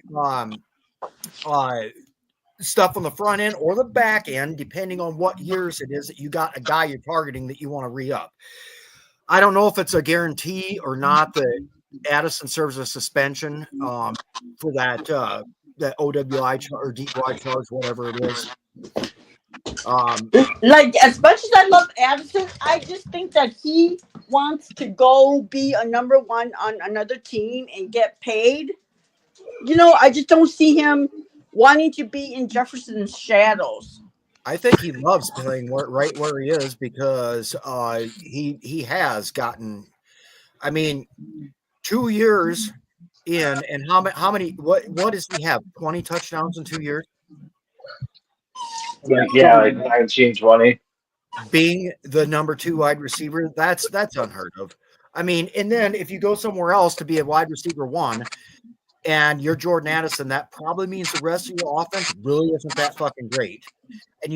stuff on the front end or the back end, depending on what years it is that you got a guy you're targeting that you want to re-up. I don't know if it's a guarantee or not that Addison serves a suspension for that OWI or DUI charge, whatever it is. Like, as much as I love Addison, I just think that he wants to go be a number 1 on another team and get paid. I just don't see him wanting to be in Jefferson's shadows. I think he loves playing right where he is because he has gotten, I mean, 2 years in, and how many what does he have? 20 touchdowns in 2 years? Like 19, 20. Being the number 2 wide receiver, that's unheard of. I mean, and then if you go somewhere else to be a wide receiver 1 and you're Jordan Addison, that probably means the rest of your offense really isn't that fucking great. And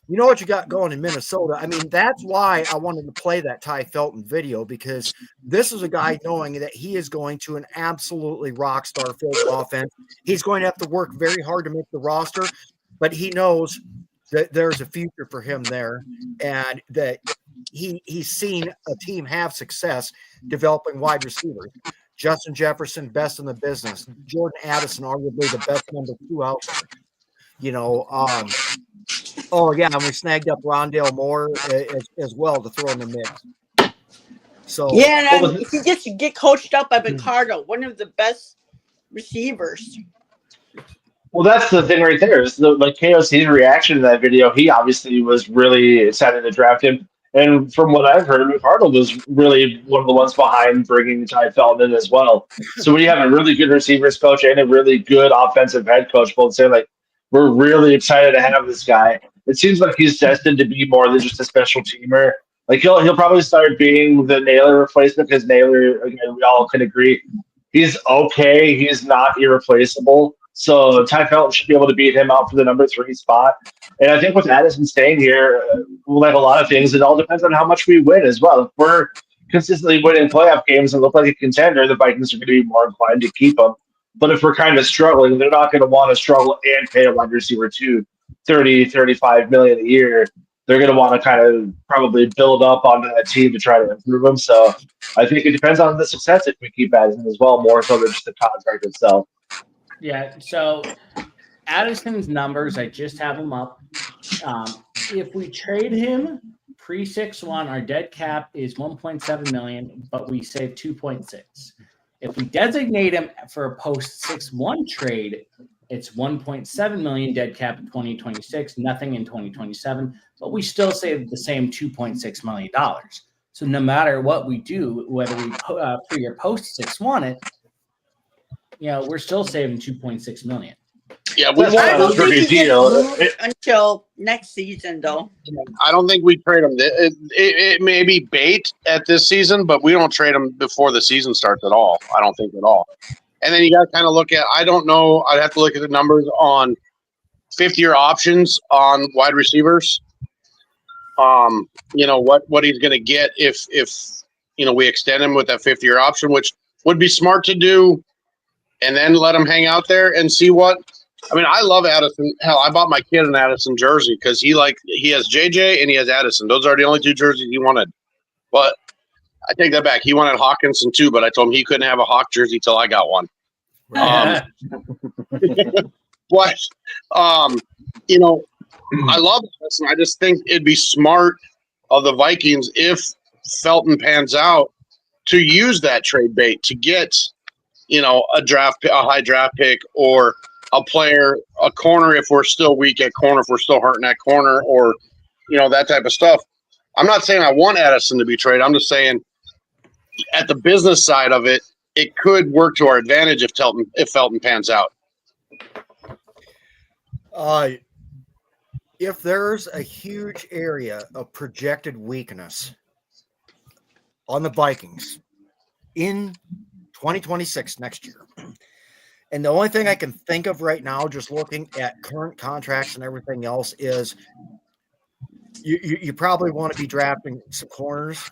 what you got going in Minnesota. I mean, that's why I wanted to play that Ty Felton video, because this is a guy knowing that he is going to an absolutely rock star filled offense. He's going to have to work very hard to make the roster, but he knows that there's a future for him there, and that he's seen a team have success developing wide receivers. Justin Jefferson, best in the business. Jordan Addison, arguably the best number 2 out there. And we snagged up Rondale Moore as well to throw in the mix. So yeah, and he gets to get coached up by Ricardo, one of the best receivers. Well, that's the thing right there. Is KOC's reaction to that video. He obviously was really excited to draft him. And from what I've heard, McArdle was really one of the ones behind bringing Ty Felton in as well. So when you have a really good receivers coach and a really good offensive head coach, both say, we're really excited to have this guy. It seems like he's destined to be more than just a special teamer. He'll probably start being the Naylor replacement, because Naylor, again, we all can agree, he's okay. He's not irreplaceable. So Ty Felton should be able to beat him out for the number 3 spot. And I think with Addison staying here, like a lot of things, it all depends on how much we win as well. If we're consistently winning playoff games and look like a contender, the Vikings are going to be more inclined to keep him. But if we're kind of struggling, they're not going to want to struggle and pay a wide receiver 2 $30, $35 million a year. They're going to want to kind of probably build up onto that team to try to improve them. So I think it depends on the success if we keep Addison as well, more so than just the contract itself. Yeah, so Addison's numbers, I just have them up. If we trade him pre-6-1, our dead cap is $1.7 million, but we save 2.6. If we designate him for a post-6-1 trade, it's 1.7 million dead cap in 2026, nothing in 2027, but we still save the same $2.6 million. So no matter what we do, whether we pre or post 6-1 it, we're still saving 2.6 million. Yeah, we That's I won't. don't think rookie he gets deal. moved until next season, though. I don't think we trade him. It may be bait at this season, but we don't trade him before the season starts at all. I don't think at all. And then you got to kind of look at. I don't know. I'd have to look at the numbers on 50-year options on wide receivers. You know what he's going to get if we extend him with that 50-year option, which would be smart to do, and then let him hang out there and see what. I mean, I love Addison. Hell, I bought my kid an Addison jersey because he has JJ and he has Addison. Those are the only two jerseys he wanted. But I take that back. He wanted Hawkinson too, but I told him he couldn't have a Hawk jersey till I got one. But I love Addison. I just think it'd be smart of the Vikings if Felton pans out to use that trade bait to get a high draft pick, or a player, a corner if we're still weak at corner, if we're still hurting at corner, or that type of stuff. I'm not saying I want Addison to be traded. I'm just saying at the business side of it, it could work to our advantage if Felton pans out. If there's a huge area of projected weakness on the Vikings in 2026 next year, and the only thing I can think of right now, just looking at current contracts and everything else, is you probably want to be drafting some corners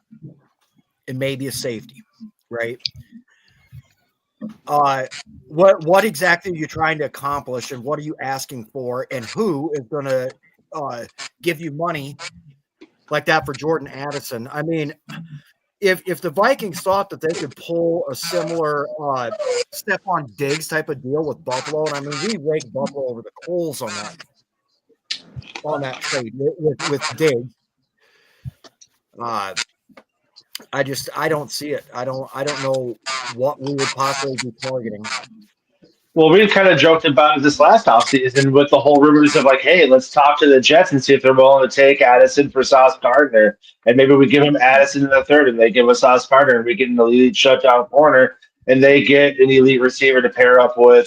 and maybe a safety, right? What exactly are you trying to accomplish, and what are you asking for, and who is going to give you money like that for Jordan Addison? I mean, if the Vikings thought that they could pull a similar Stephon Diggs type of deal with Buffalo, and I mean, we raked Buffalo over the coals on that trade with Diggs. I don't see it. I don't know what we would possibly be targeting. Well, we kind of joked about it this last offseason with the whole rumors of like, hey, let's talk to the Jets and see if they're willing to take Addison for Sauce Gardner. And maybe we give him Addison in the third and they give us Sauce Gardner and we get an elite shutdown corner and they get an elite receiver to pair up with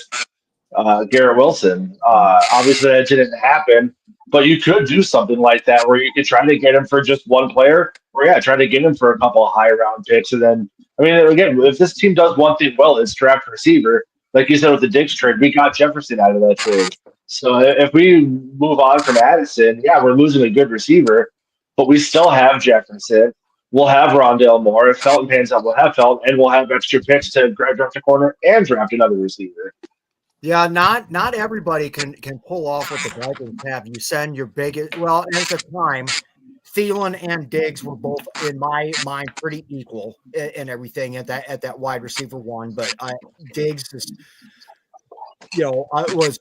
Garrett Wilson. Obviously, that didn't happen, but you could do something like that where you could try to get him for just one player, or try to get him for a couple of high round picks. And then, I mean, again, if this team does one thing well, it's draft receiver. Like you said with the Diggs trade, we got Jefferson out of that trade. So if we move on from Addison, we're losing a good receiver, but we still have Jefferson. We'll have Rondale Moore. If Felton pans out, we'll have Felton, and we'll have extra picks to draft a corner and draft another receiver. Yeah, not everybody can pull off what the Vikings have. You send your biggest. Well, at the time, Thielen and Diggs were both, in my mind, pretty equal in everything at that wide receiver one. But Diggs is, was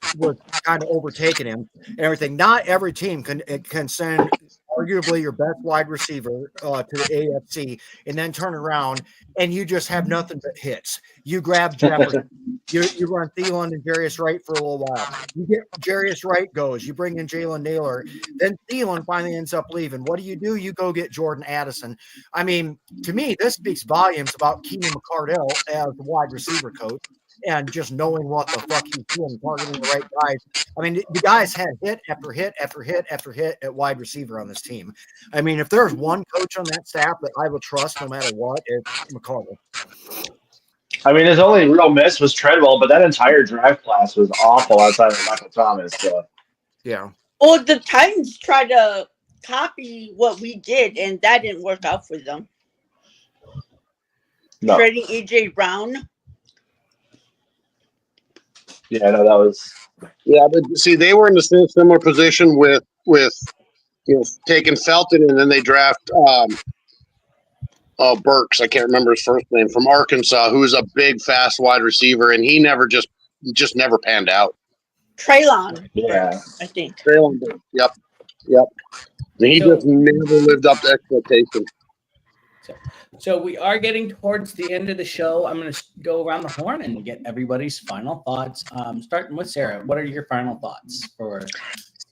kind of overtaking him and everything. Not every team can send arguably your best wide receiver to the AFC and then turn around and you just have nothing but hits. You grab Jefferson. You run Thielen and Jarius Wright for a little while. You get Jarius Wright goes. You bring in Jalen Naylor. Then Thielen finally ends up leaving. What do? You go get Jordan Addison. I mean, to me, this speaks volumes about Keenan McCardell as the wide receiver coach and just knowing what the fuck he's doing, targeting the right guys. I mean, the guys had hit after hit after hit after hit at wide receiver on this team. I mean, if there's one coach on that staff that I will trust no matter what, it's McCardell. I mean, his only real miss was Treadwell, but that entire draft class was awful outside of Michael Thomas. So. Yeah. Well, the Titans tried to copy what we did, and that didn't work out for them. No. Trading A.J. Brown. Yeah, no, that was. Yeah, but see, they were in the similar position with taking Felton, and then they draft Burks. I can't remember his first name, from Arkansas, who is a big, fast wide receiver, and he never just never panned out. Traylon. Yeah, I think. Traylon. Yep. He just never lived up to expectations. So we are getting towards the end of the show. I'm going to go around the horn and get everybody's final thoughts. Starting with Sarah, what are your final thoughts for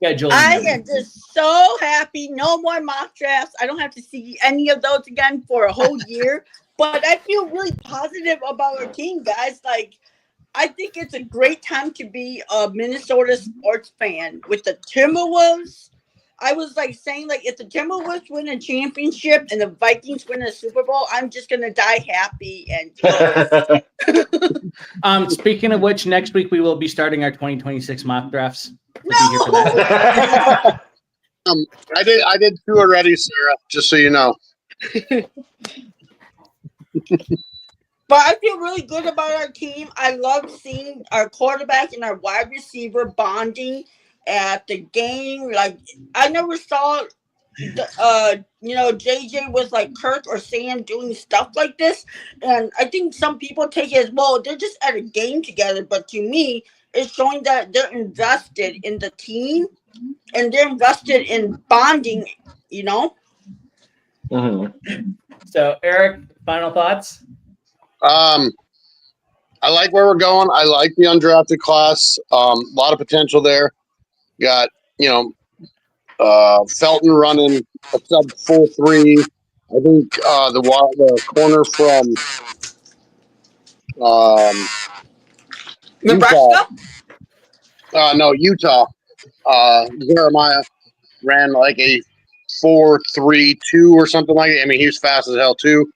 scheduling? I am just so happy. No more mock drafts. I don't have to see any of those again for a whole year. But I feel really positive about our team, guys. Like, I think it's a great time to be a Minnesota sports fan with the Timberwolves. I was like saying, like, if the Timberwolves win a championship and the Vikings win a Super Bowl, I'm just gonna die happy and Speaking of which, next week we will be starting our 2026 mock drafts. no. I did 2 already, Sarah. Just so you know. But I feel really good about our team. I love seeing our quarterback and our wide receiver bonding at the game. Like, I never saw JJ with like Kirk or Sam doing stuff like this. And I think some people take it as, well, they're just at a game together. But to me, it's showing that they're invested in the team and they're invested in bonding, Mm-hmm. So, Eric, final thoughts? I like where we're going. I like the undrafted class. A lot of potential there. Got, Felton running a sub 4.3. I think the corner from Nebraska? Utah. Jeremiah ran like a 4.32 or something like that. I mean, he was fast as hell too.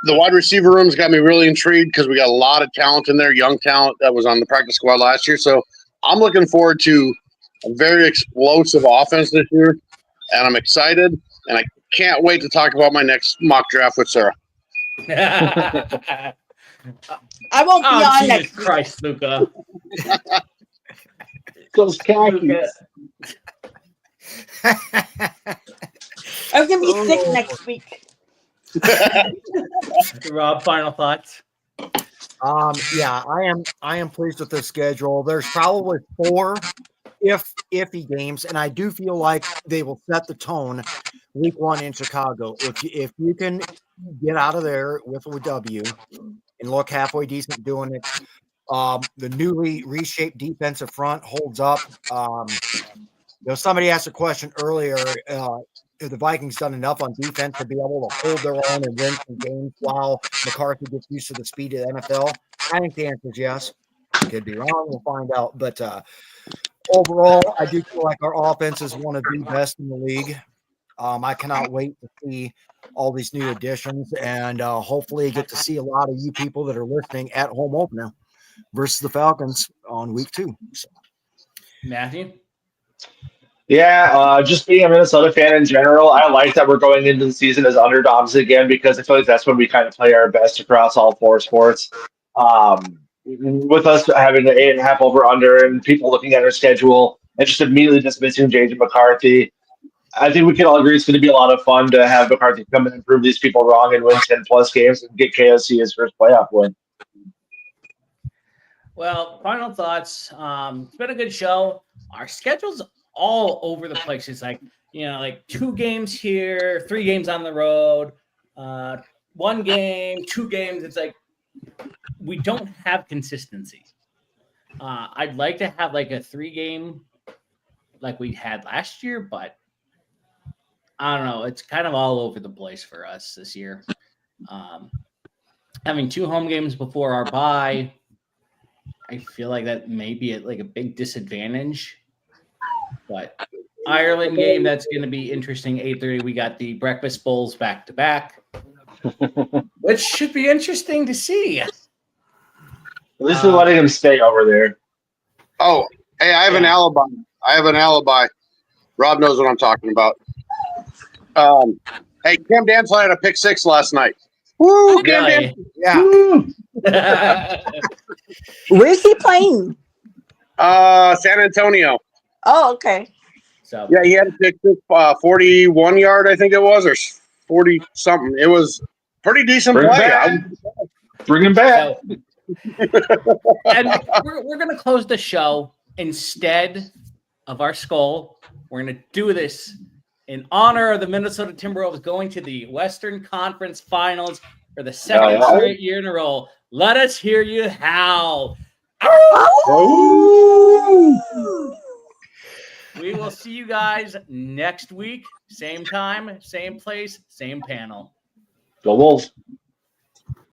The wide receiver room's got me really intrigued because we got a lot of talent in there, young talent that was on the practice squad last year. So I'm looking forward to a very explosive offense this year, and I'm excited, and I can't wait to talk about my next mock draft with Sarah. I won't be on next week. Christ, Luca. Those khakis. I'm gonna be sick next week. Rob, final thoughts? Yeah, I am pleased with the schedule. There's probably 4 iffy games, and I do feel like they will set the tone week 1 in Chicago. If you can get out of there with a W and look halfway decent doing it, the newly reshaped defensive front holds up. Somebody asked a question earlier. Have the Vikings done enough on defense to be able to hold their own and win some games while McCarthy gets used to the speed of the NFL? I think the answer is yes. Could be wrong. We'll find out. But overall, I do feel like our offense is one of the best in the league. I cannot wait to see all these new additions and hopefully get to see a lot of you people that are listening at home opener versus the Falcons on week 2. So. Matthew? Yeah, just being a Minnesota fan in general, I like that we're going into the season as underdogs again because I feel like that's when we kind of play our best across all 4 sports. With us having the 8.5 over under and people looking at our schedule and just immediately dismissing JJ McCarthy, I think we can all agree it's going to be a lot of fun to have McCarthy come in and prove these people wrong and win 10 plus games and get KOC his first playoff win. Well, final thoughts. It's been a good show. Our schedule's all over the place. It's like 2 games here, 3 games on the road, 1 game, 2 games. It's like we don't have consistency. I'd like to have like a 3-game like we had last year, but I don't know. It's kind of all over the place for us this year. Having 2 home games before our bye, I feel like that may be like a big disadvantage. But Ireland game, that's going to be interesting. 8:30, we got the Breakfast Bowls back to back, which should be interesting to see. At least we're letting him stay over there. Oh, hey, I have an alibi. Rob knows what I'm talking about. Hey, Cam Dantzler had a pick 6 last night. Woo! Really? Yeah. Where's he playing? San Antonio. Oh, okay. So yeah, he had a pick 6, 41 yard, I think it was, or 40 something. It was pretty decent play. Bring him back. So, and we're going to close the show instead of our skull. We're going to do this in honor of the Minnesota Timberwolves going to the Western Conference Finals for the 2nd straight year in a row. Let us hear you howl. Oh! We will see you guys next week. Same time, same place, same panel. Go Wolves.